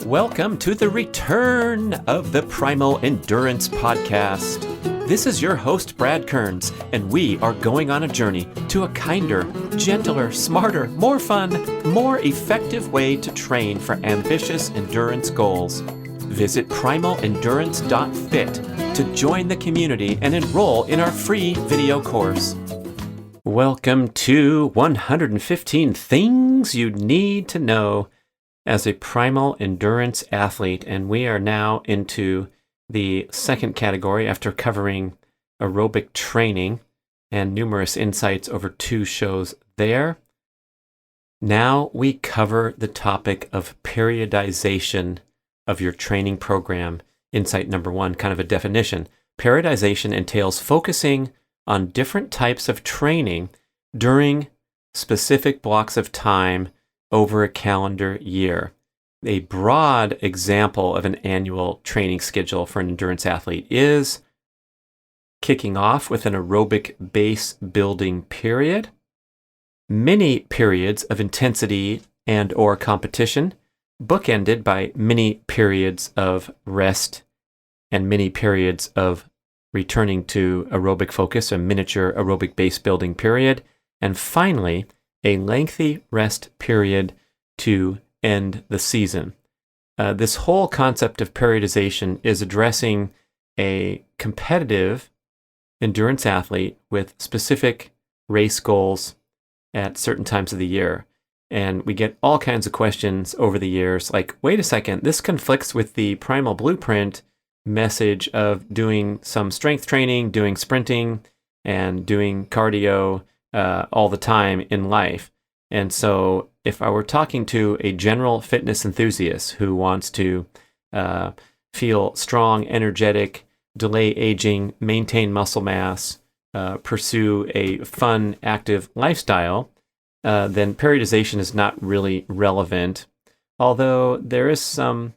Welcome to the return of the Primal Endurance podcast. This is your host, Brad Kearns, and we are going on a journey to a kinder, gentler, smarter, more fun, more effective way to train for ambitious endurance goals. Visit primalendurance.fit to join the community and enroll in our free video course. Welcome to 115 Things You Need to Know as a Primal Endurance Athlete, and we are now into the second category after covering aerobic training and numerous insights over 2 shows there. Now we cover the topic of periodization of your training program. Insight number 1, kind of a definition. Periodization entails focusing on different types of training during specific blocks of time over a calendar year. A broad example of an annual training schedule for an endurance athlete is kicking off with an aerobic base building period, mini periods of intensity and or competition, bookended by mini periods of rest and mini periods of returning to aerobic focus, a miniature aerobic base building period, and finally, a lengthy rest period to end the season. This whole concept of periodization is addressing a competitive endurance athlete with specific race goals at certain times of the year. And we get all kinds of questions over the years like, wait a second, this conflicts with the Primal Blueprint message of doing some strength training, doing sprinting, and doing cardio all the time in life. And so if I were talking to a general fitness enthusiast who wants to feel strong, energetic, delay aging, maintain muscle mass, pursue a fun, active lifestyle, then periodization is not really relevant, although there is some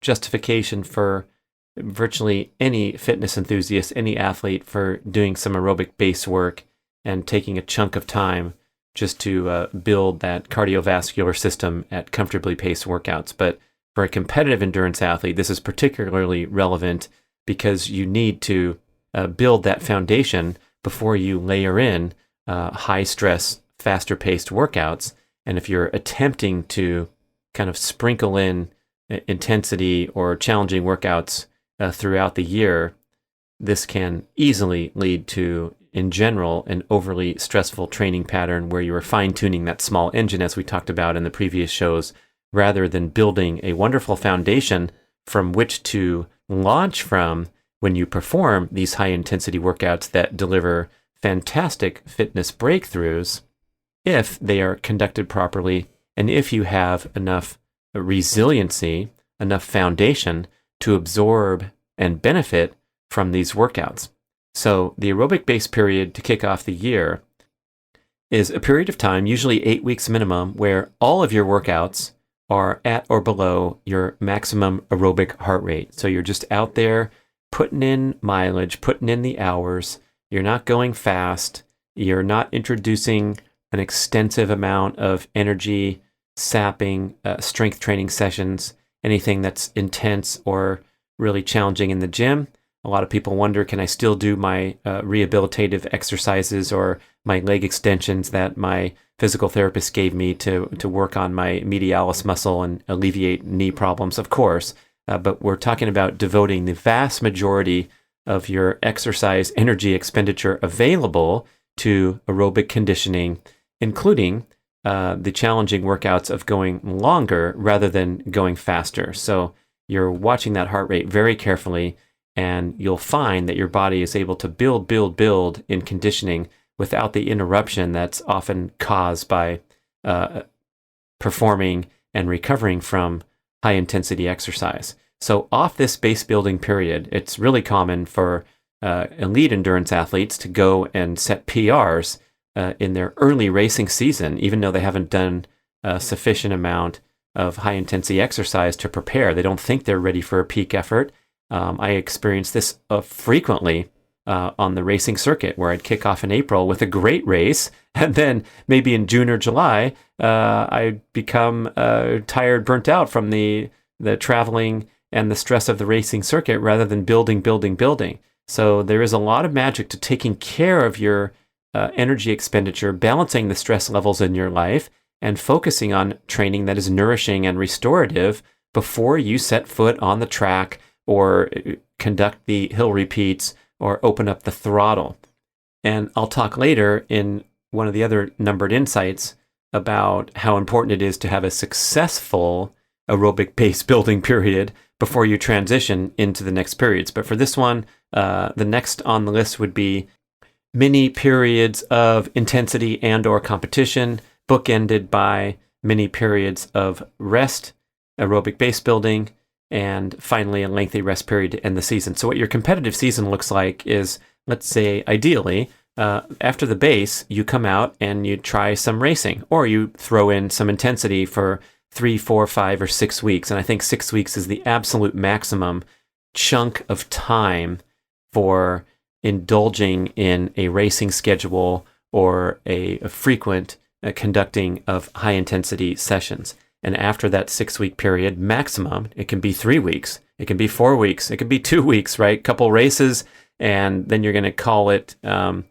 justification for virtually any fitness enthusiast, any athlete, for doing some aerobic base work and taking a chunk of time just to build that cardiovascular system at comfortably paced workouts. But for a competitive endurance athlete, this is particularly relevant because you need to build that foundation before you layer in high stress, faster paced workouts. And if you're attempting to kind of sprinkle in intensity or challenging workouts throughout the year, this can easily lead to, in general, an overly stressful training pattern where you are fine-tuning that small engine, as we talked about in the previous shows, rather than building a wonderful foundation from which to launch from when you perform these high-intensity workouts that deliver fantastic fitness breakthroughs if they are conducted properly and if you have enough resiliency, enough foundation to absorb and benefit from these workouts. So the aerobic base period to kick off the year is a period of time, usually 8 weeks minimum, where all of your workouts are at or below your maximum aerobic heart rate. So you're just out there putting in mileage, putting in the hours. You're not going fast. You're not introducing an extensive amount of energy sapping strength training sessions, anything that's intense or really challenging in the gym. A lot of people wonder, can I still do my rehabilitative exercises or my leg extensions that my physical therapist gave me to work on my medialis muscle and alleviate knee problems? Of course, but we're talking about devoting the vast majority of your exercise energy expenditure available to aerobic conditioning, including the challenging workouts of going longer rather than going faster. So you're watching that heart rate very carefully, and you'll find that your body is able to build in conditioning without the interruption that's often caused by performing and recovering from high-intensity exercise. So off this base building period, it's really common for elite endurance athletes to go and set PRs in their early racing season, even though they haven't done a sufficient amount of high-intensity exercise to prepare. They don't think they're ready for a peak effort. I experience this frequently on the racing circuit, where I'd kick off in April with a great race, and then maybe in June or July, I'd become tired, burnt out from the traveling and the stress of the racing circuit rather than building. So there is a lot of magic to taking care of your energy expenditure, balancing the stress levels in your life, and focusing on training that is nourishing and restorative before you set foot on the track or conduct the hill repeats or open up the throttle. And I'll talk later in one of the other numbered insights about how important it is to have a successful aerobic base building period before you transition into the next periods. But for this one, the next on the list would be mini periods of intensity and or competition, bookended by mini periods of rest, aerobic base building, and finally a lengthy rest period to end the season. So what your competitive season looks like is, let's say, ideally, after the base, you come out and you try some racing, or you throw in some intensity for 3, 4, 5, or 6 weeks. And I think 6 weeks is the absolute maximum chunk of time for indulging in a racing schedule or a frequent conducting of high intensity sessions. And after that 6 week period, maximum, it can be 3 weeks, it can be 4 weeks, it can be 2 weeks, right? Couple races, and then you're going to call it a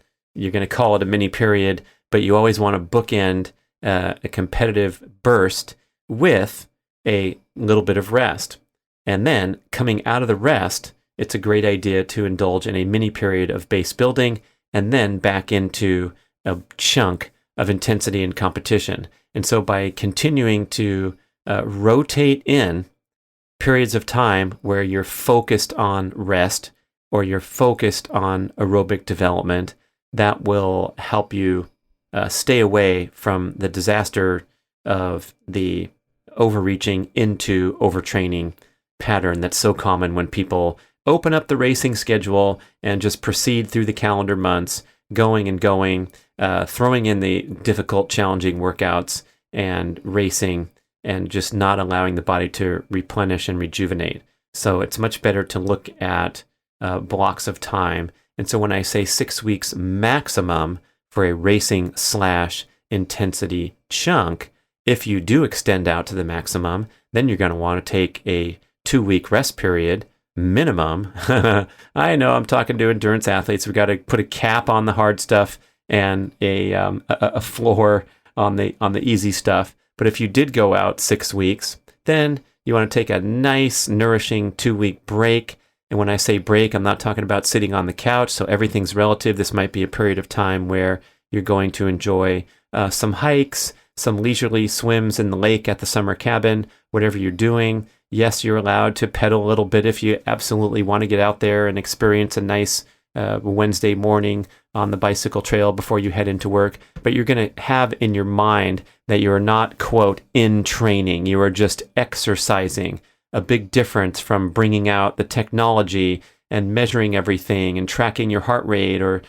mini period. But you always want to bookend a competitive burst with a little bit of rest. And then coming out of the rest, it's a great idea to indulge in a mini period of base building and then back into a chunk of intensity and competition. And so by continuing to rotate in periods of time where you're focused on rest or you're focused on aerobic development, that will help you stay away from the disaster of the overreaching into overtraining pattern that's so common when people open up the racing schedule and just proceed through the calendar months, going and going, throwing in the difficult, challenging workouts and racing, and just not allowing the body to replenish and rejuvenate. So it's much better to look at blocks of time. And so when I say 6 weeks maximum for a racing / intensity chunk, if you do extend out to the maximum, then you're going to want to take a 2 week rest period minimum. I know I'm talking to endurance athletes. We've got to put a cap on the hard stuff and a floor on the easy stuff. But if you did go out 6 weeks, then you want to take a nice, nourishing 2 week break. And when I say break, I'm not talking about sitting on the couch. So everything's relative. This might be a period of time where you're going to enjoy some hikes, some leisurely swims in the lake at the summer cabin, whatever you're doing. Yes, you're allowed to pedal a little bit if you absolutely want to get out there and experience a nice Wednesday morning on the bicycle trail before you head into work. But you're going to have in your mind that you are not, quote, in training. You are just exercising. A big difference from bringing out the technology and measuring everything and tracking your heart rate, or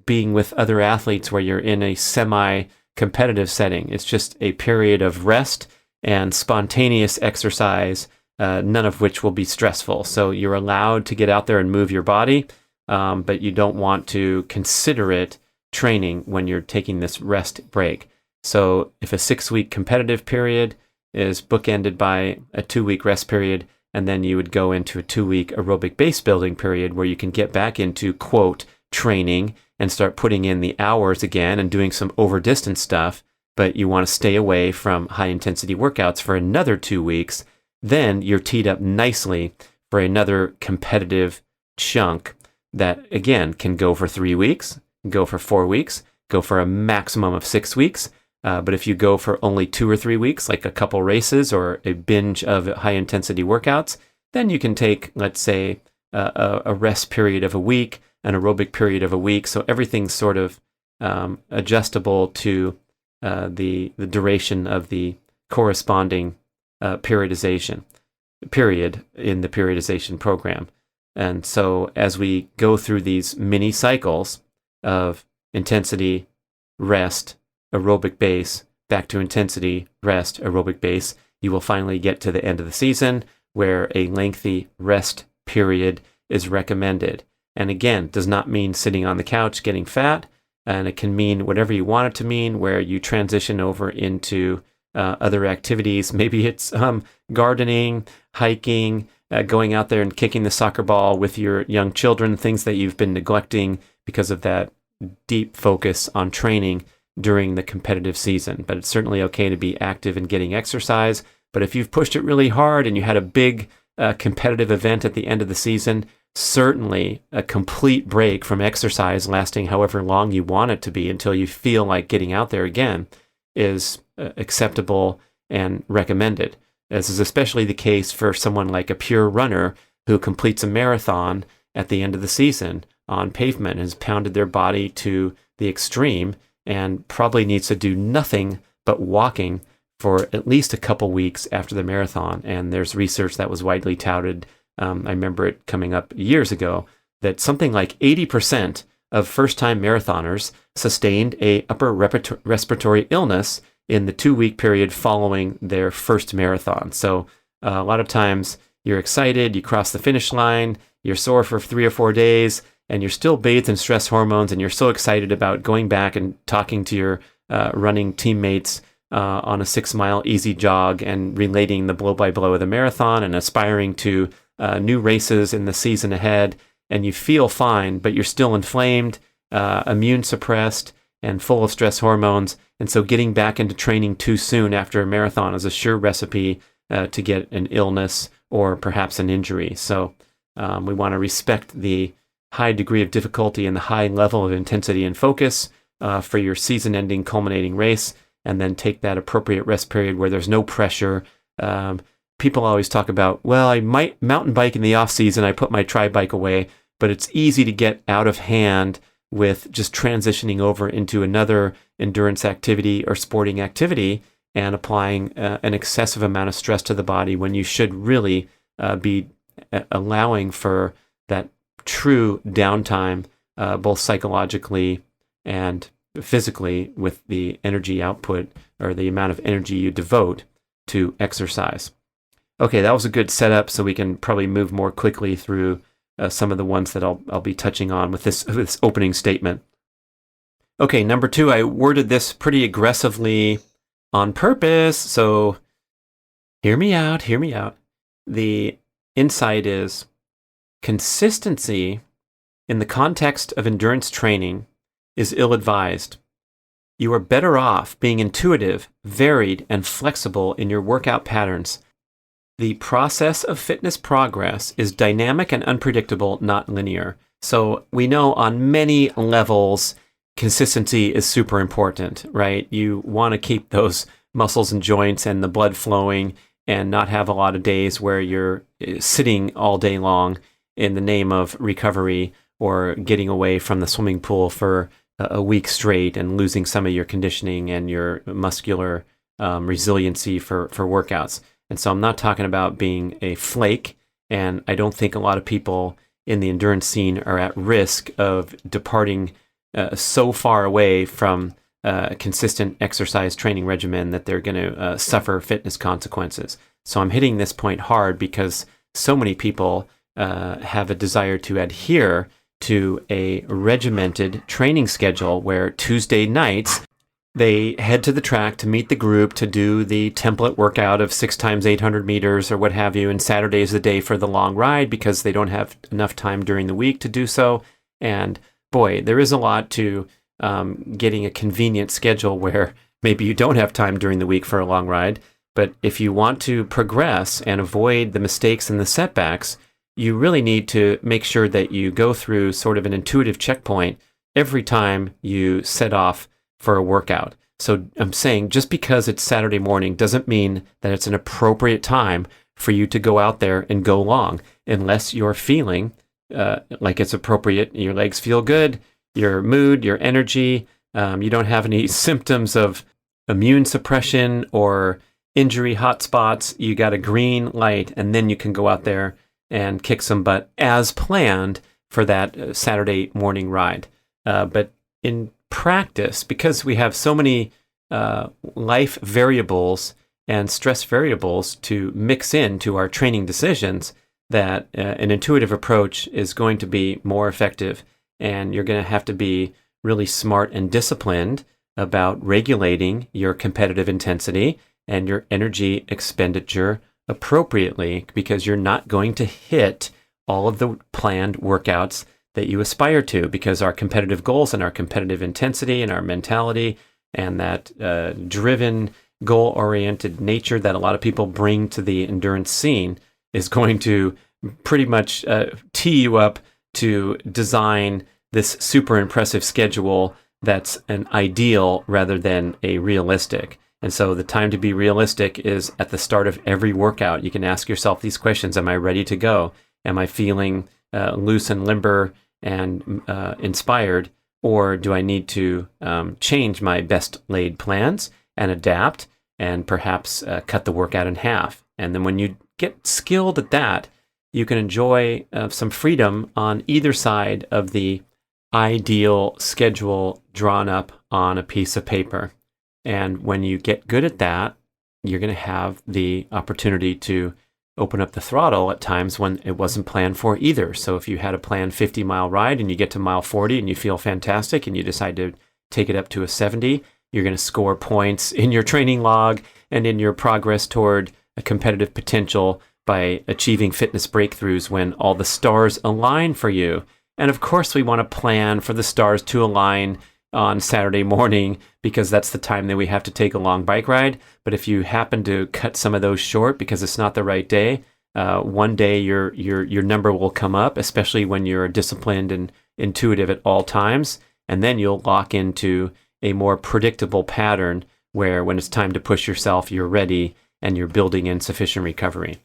being with other athletes where you're in a semi-competitive setting. It's just a period of rest and spontaneous exercise, none of which will be stressful. So you're allowed to get out there and move your body, but you don't want to consider it training when you're taking this rest break. So if a 6 week competitive period is bookended by a 2 week rest period, and then you would go into a 2 week aerobic base building period where you can get back into, quote, training and start putting in the hours again and doing some over distance stuff, but you want to stay away from high intensity workouts for another 2 weeks, then you're teed up nicely for another competitive chunk that, again, can go for 3 weeks, go for 4 weeks, go for a maximum of 6 weeks. But if you go for only 2 or 3 weeks, like a couple races or a binge of high intensity workouts, then you can take, let's say, a rest period of a week, an aerobic period of a week. So everything's sort of adjustable to the duration of the corresponding periodization period in the periodization program. And so as we go through these mini cycles of intensity, rest, aerobic base, back to intensity, rest, aerobic base, you will finally get to the end of the season where a lengthy rest period is recommended. And again, does not mean sitting on the couch getting fat. And it can mean whatever you want it to mean, where you transition over into other activities. Maybe it's gardening, hiking, going out there and kicking the soccer ball with your young children, things that you've been neglecting because of that deep focus on training during the competitive season. But it's certainly okay to be active and getting exercise. But if you've pushed it really hard and you had a big competitive event at the end of the season, certainly a complete break from exercise lasting however long you want it to be until you feel like getting out there again is acceptable and recommended. This is especially the case for someone like a pure runner who completes a marathon at the end of the season on pavement and has pounded their body to the extreme and probably needs to do nothing but walking for at least a couple weeks after the marathon. And there's research that was widely touted. I remember it coming up years ago that something like 80% of first-time marathoners sustained a upper respiratory illness in the 2-week period following their first marathon. So a lot of times you're excited, you cross the finish line, you're sore for 3 or 4 days, and you're still bathed in stress hormones, and you're so excited about going back and talking to your running teammates on a 6-mile easy jog and relating the blow-by-blow of the marathon and aspiring to new races in the season ahead. And you feel fine, but you're still inflamed, immune suppressed, and full of stress hormones. And so getting back into training too soon after a marathon is a sure recipe to get an illness or perhaps an injury. So we want to respect the high degree of difficulty and the high level of intensity and focus for your season-ending culminating race, and then take that appropriate rest period where there's no pressure. People always talk about, well, I might mountain bike in the off-season, I put my tri-bike away, but it's easy to get out of hand with just transitioning over into another endurance activity or sporting activity and applying an excessive amount of stress to the body when you should really be allowing for that true downtime, both psychologically and physically, with the energy output or the amount of energy you devote to exercise. Okay, that was a good setup, so we can probably move more quickly through some of the ones that I'll be touching on with this opening statement. Okay, number 2, I worded this pretty aggressively on purpose, so hear me out. The insight is consistency in the context of endurance training is ill-advised. You are better off being intuitive, varied, and flexible in your workout patterns. The process of fitness progress is dynamic and unpredictable, not linear. So we know on many levels, consistency is super important, right? You want to keep those muscles and joints and the blood flowing and not have a lot of days where you're sitting all day long in the name of recovery or getting away from the swimming pool for a week straight and losing some of your conditioning and your muscular resiliency for workouts. And so I'm not talking about being a flake, and I don't think a lot of people in the endurance scene are at risk of departing so far away from a consistent exercise training regimen that they're going to suffer fitness consequences. So I'm hitting this point hard because so many people have a desire to adhere to a regimented training schedule where Tuesday nights they head to the track to meet the group to do the template workout of 6 times 800 meters or what have you, and Saturday is the day for the long ride because they don't have enough time during the week to do so. And boy, there is a lot to getting a convenient schedule where maybe you don't have time during the week for a long ride, but if you want to progress and avoid the mistakes and the setbacks, you really need to make sure that you go through sort of an intuitive checkpoint every time you set off for a workout. So I'm saying just because it's Saturday morning doesn't mean that it's an appropriate time for you to go out there and go long, unless you're feeling like it's appropriate. Your legs feel good, your mood, your energy, you don't have any symptoms of immune suppression or injury hotspots. You got a green light, and then you can go out there and kick some butt as planned for that Saturday morning ride. But in practice, because we have so many life variables and stress variables to mix into our training decisions, that an intuitive approach is going to be more effective, and you're going to have to be really smart and disciplined about regulating your competitive intensity and your energy expenditure appropriately, because you're not going to hit all of the planned workouts that you aspire to, because our competitive goals and our competitive intensity and our mentality and that driven, goal-oriented nature that a lot of people bring to the endurance scene is going to pretty much tee you up to design this super impressive schedule that's an ideal rather than a realistic. And so the time to be realistic is at the start of every workout. You can ask yourself these questions. Am I ready to go? Am I feeling loose and limber and inspired? Or do I need to change my best laid plans and adapt and perhaps cut the workout in half? And then when you get skilled at that, you can enjoy some freedom on either side of the ideal schedule drawn up on a piece of paper. And when you get good at that, you're going to have the opportunity to open up the throttle at times when it wasn't planned for either. So if you had a planned 50-mile ride and you get to mile 40 and you feel fantastic and you decide to take it up to a 70, you're going to score points in your training log and in your progress toward a competitive potential by achieving fitness breakthroughs when all the stars align for you. And of course, we want to plan for the stars to align on Saturday morning, because that's the time that we have to take a long bike ride. But if you happen to cut some of those short because it's not the right day, one day your number will come up, especially when you're disciplined and intuitive at all times. And then you'll lock into a more predictable pattern where when it's time to push yourself, you're ready and you're building in sufficient recovery.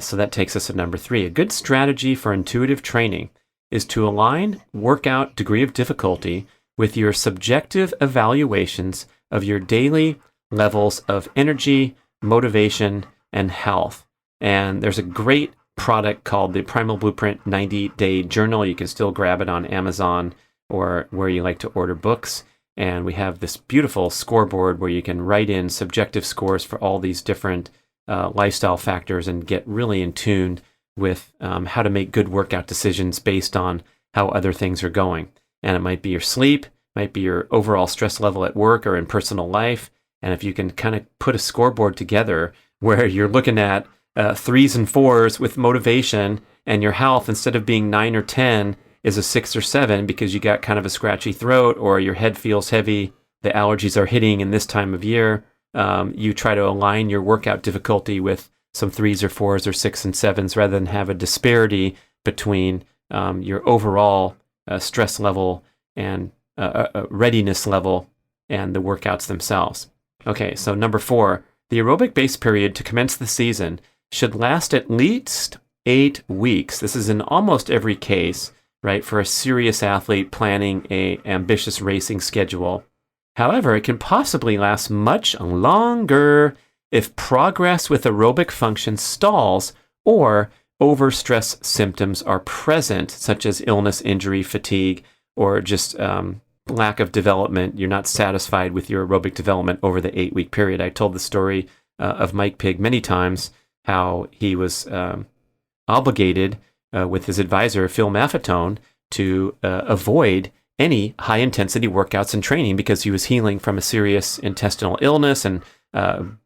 So that takes us to number 3. A good strategy for intuitive training is to align workout degree of difficulty with your subjective evaluations of your daily levels of energy, motivation, and health. And there's a great product called the Primal Blueprint 90-Day Journal. You can still grab it on Amazon or where you like to order books. And we have this beautiful scoreboard where you can write in subjective scores for all these different lifestyle factors and get really in tune with how to make good workout decisions based on how other things are going. And it might be your sleep, might be your overall stress level at work or in personal life. And if you can kind of put a scoreboard together where you're looking at 3s and 4s with motivation, and your health, instead of being 9 or 10, is a 6 or 7 because you got kind of a scratchy throat or your head feels heavy, the allergies are hitting in this time of year, you try to align your workout difficulty with some 3s or 4s or 6 and 7s rather than have a disparity between your overall stress level and readiness level and the workouts themselves. Okay, so number 4, the aerobic base period to commence the season should last at least 8 weeks. This is in almost every case, right, for a serious athlete planning a ambitious racing schedule. However, it can possibly last much longer if progress with aerobic function stalls or overstress symptoms are present, such as illness, injury, fatigue, or just lack of development. You're not satisfied with your aerobic development over the 8-week period. I told the story of Mike Pigg many times, how he was obligated with his advisor, Phil Maffetone, to avoid any high-intensity workouts and training because he was healing from a serious intestinal illness and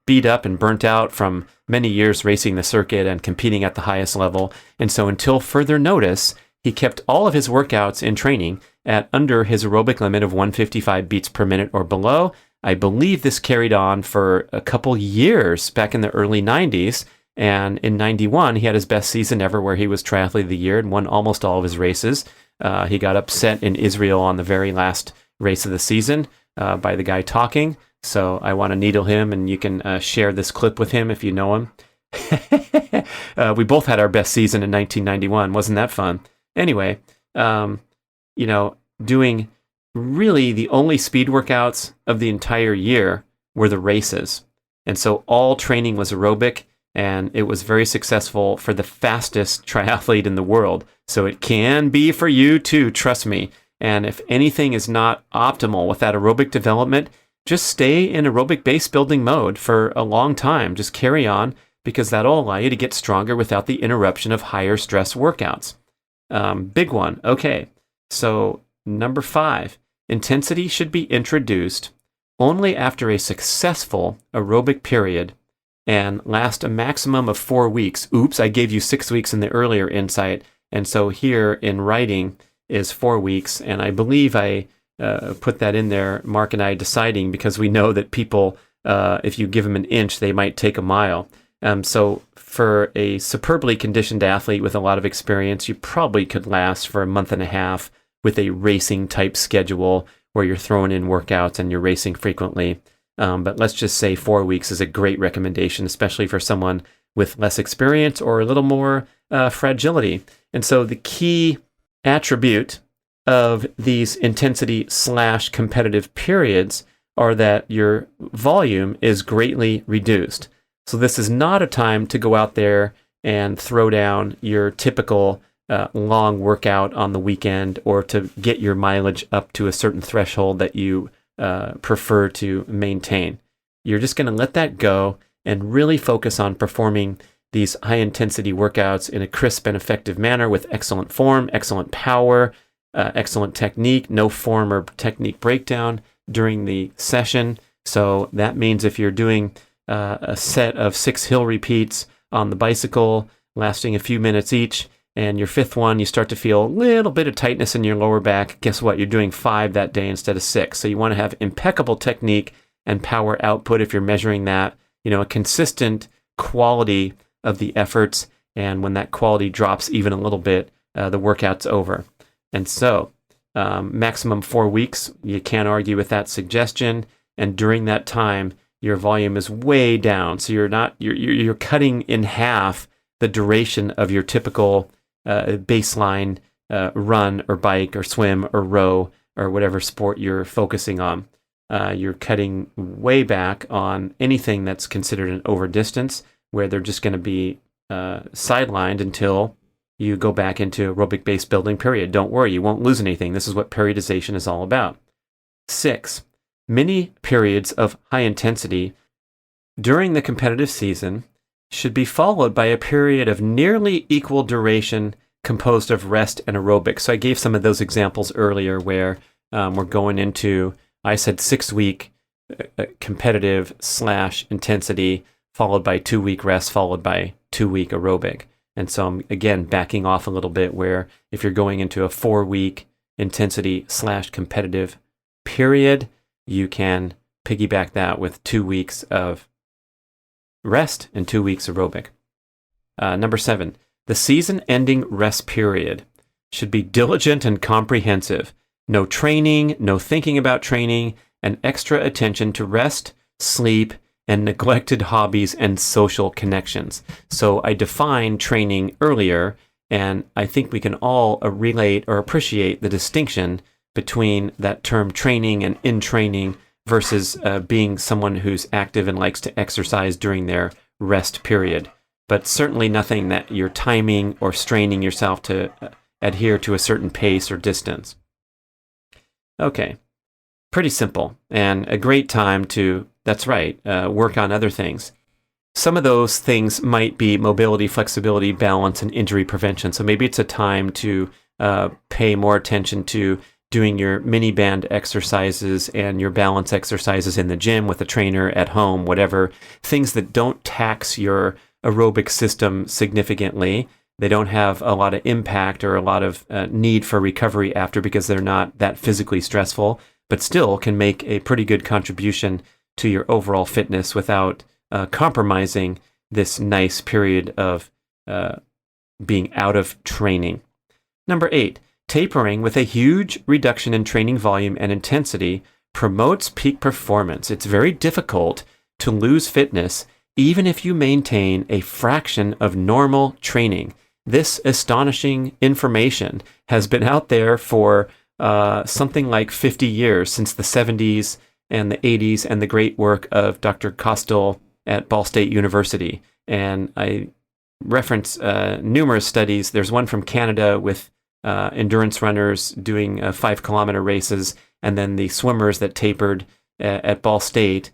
beat up and burnt out from many years racing the circuit and competing at the highest level. And so until further notice, he kept all of his workouts in training at under his aerobic limit of 155 beats per minute or below. I believe this carried on for a couple years back in the early 90s. And in 91, he had his best season ever where he was triathlete of the year and won almost all of his races. He got upset in Israel on the very last race of the season by the guy talking. So I want to needle him, and you can share this clip with him if you know him. We both had our best season in 1991. Wasn't that fun? Anyway, doing really the only speed workouts of the entire year were the races. And so all training was aerobic, and it was very successful for the fastest triathlete in the world. So it can be for you too, trust me. And if anything is not optimal with that aerobic development, just stay in aerobic base building mode for a long time. Just carry on. because that'll allow you to get stronger without the interruption of higher stress workouts. Big one. Okay, so number 5, intensity should be introduced only after a successful aerobic period and last a maximum of 4 weeks. Oops, I gave you 6 weeks in the earlier insight, and so here in writing is 4 weeks, and I believe I put that in there, Mark and I deciding, because we know that people, if you give them an inch, they might take a mile. So for a superbly conditioned athlete with a lot of experience, you probably could last for a month and a half with a racing type schedule where you're throwing in workouts and you're racing frequently. But let's just say 4 weeks is a great recommendation, especially for someone with less experience or a little more fragility. And so the key attribute of these intensity/competitive periods are that your volume is greatly reduced. So this is not a time to go out there and throw down your typical long workout on the weekend, or to get your mileage up to a certain threshold that you prefer to maintain. You're just going to let that go and really focus on performing these high-intensity workouts in a crisp and effective manner with excellent form, excellent power, excellent technique, no form or technique breakdown during the session. So that means if you're doing a set of 6 hill repeats on the bicycle, lasting a few minutes each, and your 5th one, you start to feel a little bit of tightness in your lower back, guess what? You're doing 5 that day instead of 6. So you want to have impeccable technique and power output if you're measuring that, a consistent quality of the efforts. And when that quality drops even a little bit, the workout's over. And so maximum 4 weeks, you can't argue with that suggestion. And during that time, your volume is way down. So you're cutting in half the duration of your typical baseline run or bike or swim or row or whatever sport you're focusing on. You're cutting way back on anything that's considered an over distance, where they're just going to be sidelined until you go back into aerobic base building period. Don't worry, you won't lose anything. This is what periodization is all about. 6, many periods of high intensity during the competitive season should be followed by a period of nearly equal duration composed of rest and aerobics. So I gave some of those examples earlier where we're going into, I said 6-week competitive/intensity, followed by 2-week rest, followed by 2-week aerobic. And so I'm, again, backing off a little bit, where if you're going into a 4-week intensity/competitive period, you can piggyback that with 2 weeks of rest and 2 weeks aerobic. Number 7, the season-ending rest period should be diligent and comprehensive. No training, no thinking about training, and extra attention to rest, sleep, and neglected hobbies and social connections. So I defined training earlier, and I think we can all relate or appreciate the distinction between that term training and in training versus being someone who's active and likes to exercise during their rest period. But certainly nothing that you're timing or straining yourself to adhere to a certain pace or distance. Okay, pretty simple, and a great time to, that's right, work on other things. Some of those things might be mobility, flexibility, balance, and injury prevention. So maybe it's a time to pay more attention to doing your mini band exercises and your balance exercises in the gym with a trainer, at home, whatever. Things that don't tax your aerobic system significantly. They don't have a lot of impact or a lot of need for recovery after, because they're not that physically stressful, but still can make a pretty good contribution to your overall fitness without compromising this nice period of being out of training. Number 8, tapering with a huge reduction in training volume and intensity promotes peak performance. It's very difficult to lose fitness even if you maintain a fraction of normal training. This astonishing information has been out there for something like 50 years, since the 70s and the 80s, and the great work of Dr. Kostel at Ball State University. And I reference numerous studies. There's one from Canada with endurance runners doing 5-kilometer races, and then the swimmers that tapered at Ball State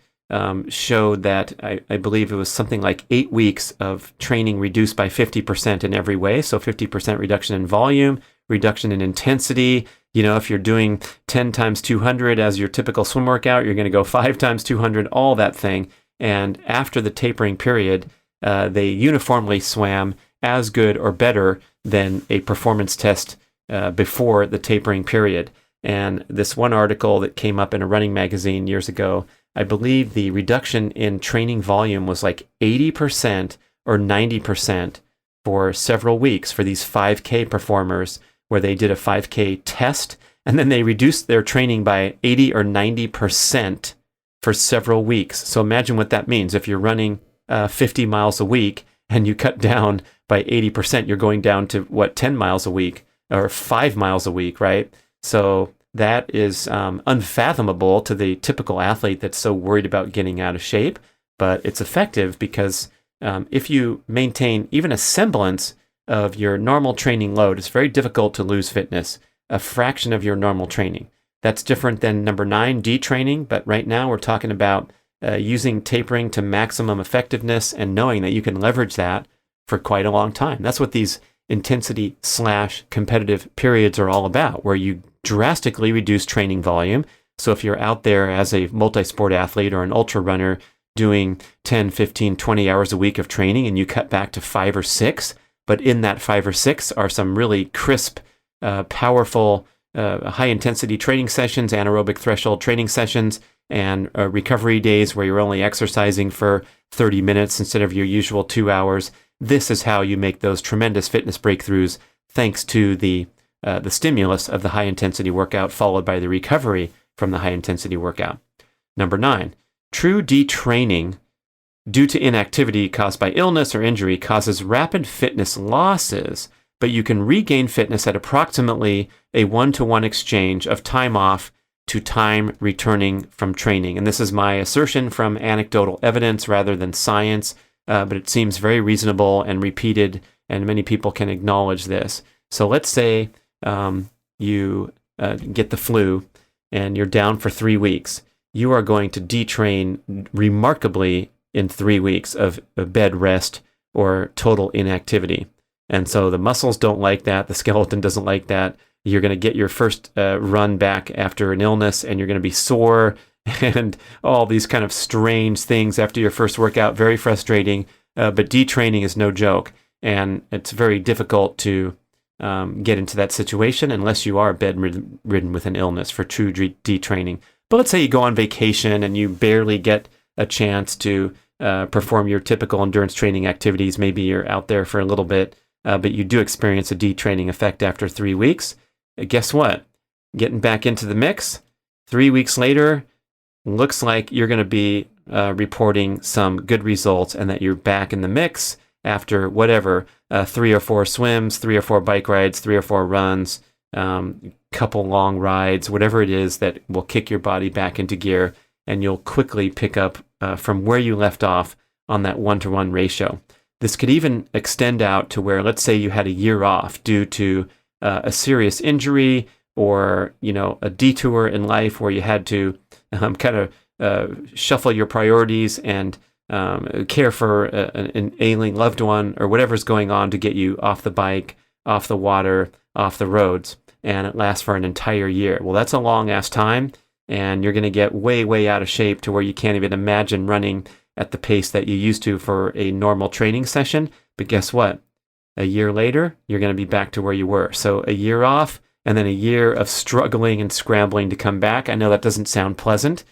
showed that I believe it was something like 8 weeks of training reduced by 50% in every way. So 50% reduction in volume, reduction in intensity. If you're doing 10 times 200 as your typical swim workout, you're going to go 5 times 200, all that thing. And after the tapering period, they uniformly swam as good or better than a performance test before the tapering period. And this one article that came up in a running magazine years ago, I believe the reduction in training volume was like 80% or 90% for several weeks for these 5K performers, where they did a 5K test, and then they reduced their training by 80 or 90% for several weeks. So imagine what that means. If you're running 50 miles a week and you cut down by 80%, you're going down to 10 miles a week or 5 miles a week, right? So that is unfathomable to the typical athlete that's so worried about getting out of shape, but it's effective because if you maintain even a semblance of your normal training load, it's very difficult to lose fitness, a fraction of your normal training. That's different than number 9, detraining, but right now we're talking about using tapering to maximum effectiveness and knowing that you can leverage that for quite a long time. That's what these intensity/competitive periods are all about, where you drastically reduce training volume. So if you're out there as a multi-sport athlete or an ultra runner doing 10, 15, 20 hours a week of training and you cut back to 5 or 6, but in that 5 or 6 are some really crisp, powerful, high-intensity training sessions, anaerobic threshold training sessions, and recovery days where you're only exercising for 30 minutes instead of your usual 2 hours. This is how you make those tremendous fitness breakthroughs, thanks to the stimulus of the high-intensity workout followed by the recovery from the high-intensity workout. Number 9, true detraining due to inactivity caused by illness or injury causes rapid fitness losses, but you can regain fitness at approximately a 1-to-1 exchange of time off to time returning from training. And this is my assertion from anecdotal evidence rather than science, but it seems very reasonable and repeated, and many people can acknowledge this. So let's say you get the flu and you're down for 3 weeks. You are going to detrain remarkably in 3 weeks of bed rest or total inactivity. And so the muscles don't like that. The skeleton doesn't like that. You're going to get your first run back after an illness, and you're going to be sore and all these kind of strange things after your first workout. Very frustrating, but detraining is no joke. And it's very difficult to get into that situation unless you are bedridden with an illness for true detraining. But let's say you go on vacation and you barely get a chance to perform your typical endurance training activities. Maybe you're out there for a little bit, but you do experience a detraining effect after 3 weeks. Guess what? Getting back into the mix, 3 weeks later, looks like you're going to be reporting some good results and that you're back in the mix after whatever, 3 or 4 swims, 3 or 4 bike rides, 3 or 4 runs, couple long rides, whatever it is that will kick your body back into gear, and you'll quickly pick up from where you left off on that 1-to-1 ratio. This could even extend out to where, let's say you had a year off due to a serious injury or, a detour in life where you had to kind of shuffle your priorities and care for an ailing loved one or whatever's going on to get you off the bike, off the water, off the roads, and it lasts for an entire year. Well, that's a long-ass time, and you're going to get way, way out of shape to where you can't even imagine running at the pace that you used to for a normal training session. But guess what? A year later, you're going to be back to where you were. So a year off, and then a year of struggling and scrambling to come back. I know that doesn't sound pleasant,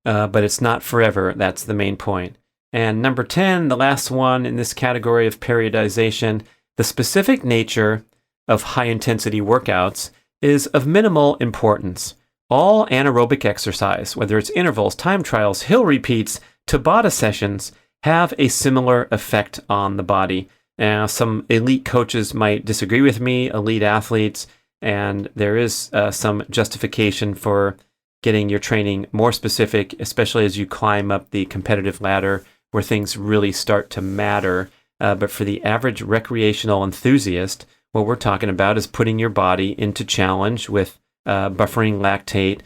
but it's not forever. That's the main point. And number 10, the last one in this category of periodization, the specific nature of high-intensity workouts is of minimal importance. All anaerobic exercise, whether it's intervals, time trials, hill repeats, Tabata sessions, have a similar effect on the body. Some elite coaches might disagree with me, elite athletes, and there is some justification for getting your training more specific, especially as you climb up the competitive ladder where things really start to matter. But for the average recreational enthusiast, what we're talking about is putting your body into challenge with buffering lactate,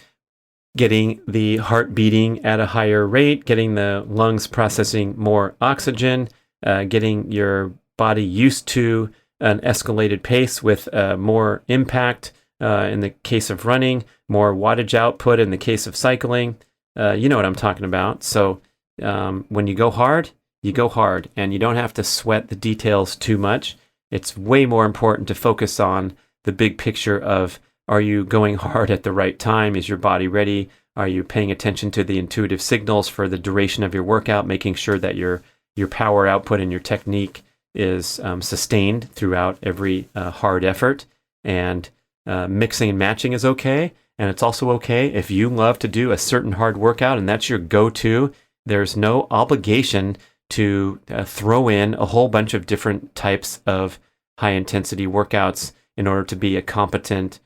getting the heart beating at a higher rate, getting the lungs processing more oxygen, getting your body used to an escalated pace with more impact in the case of running, more wattage output in the case of cycling. You know what I'm talking about. So when you go hard, and you don't have to sweat the details too much. It's way more important to focus on the big picture of, are you going hard at the right time? Is your body ready? Are you paying attention to the intuitive signals for the duration of your workout, making sure that your power output and your technique is sustained throughout every hard effort? And mixing and matching is okay. And it's also okay if you love to do a certain hard workout and that's your go-to. There's no obligation to throw in a whole bunch of different types of high-intensity workouts in order to be a competent,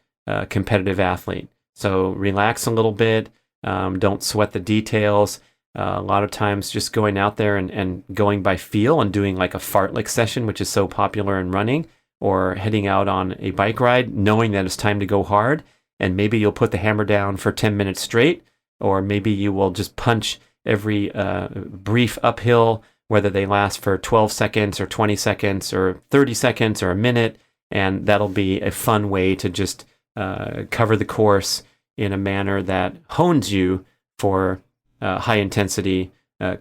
competitive athlete. So relax a little bit. Don't sweat the details. A lot of times just going out there and going by feel and doing like a fartlek session, which is so popular in running, or heading out on a bike ride, knowing that it's time to go hard. And maybe you'll put the hammer down for 10 minutes straight, or maybe you will just punch every brief uphill, whether they last for 12 seconds or 20 seconds or 30 seconds or a minute. And that'll be a fun way to just cover the course in a manner that hones you for high intensity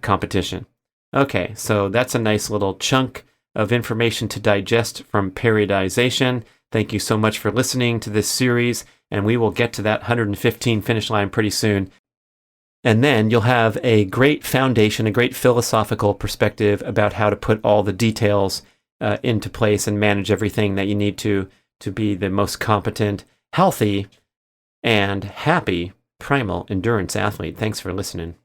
competition. Okay, so that's a nice little chunk of information to digest from Periodization. Thank you so much for listening to this series, and we will get to that 115 finish line pretty soon. And then you'll have a great foundation, a great philosophical perspective about how to put all the details into place and manage everything that you need to be the most competent, healthy, and happy Primal Endurance athlete. Thanks for listening.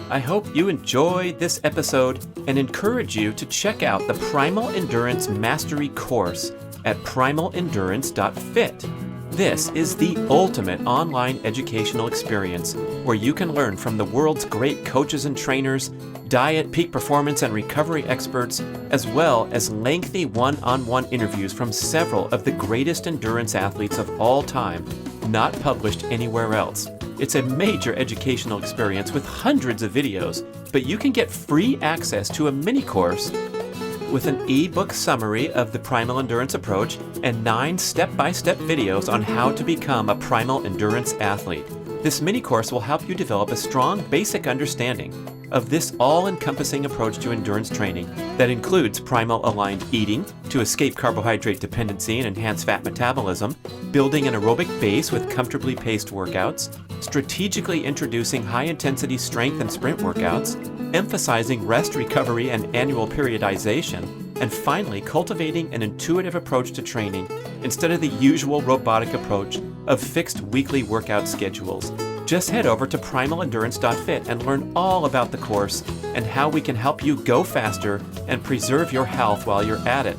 I hope you enjoyed this episode and encourage you to check out the Primal Endurance Mastery course at primalendurance.fit. This is the ultimate online educational experience where you can learn from the world's great coaches and trainers, diet, peak performance, and recovery experts, as well as lengthy one-on-one interviews from several of the greatest endurance athletes of all time, not published anywhere else. It's a major educational experience with hundreds of videos, but you can get free access to a mini course with an ebook summary of the Primal Endurance approach and 9 step-by-step videos on how to become a Primal Endurance athlete. This mini course will help you develop a strong basic understanding of this all-encompassing approach to endurance training that includes primal-aligned eating to escape carbohydrate dependency and enhance fat metabolism, building an aerobic base with comfortably paced workouts, strategically introducing high-intensity strength and sprint workouts, emphasizing rest, recovery, and annual periodization, and finally cultivating an intuitive approach to training instead of the usual robotic approach of fixed weekly workout schedules. Just head over to primalendurance.fit and learn all about the course and how we can help you go faster and preserve your health while you're at it.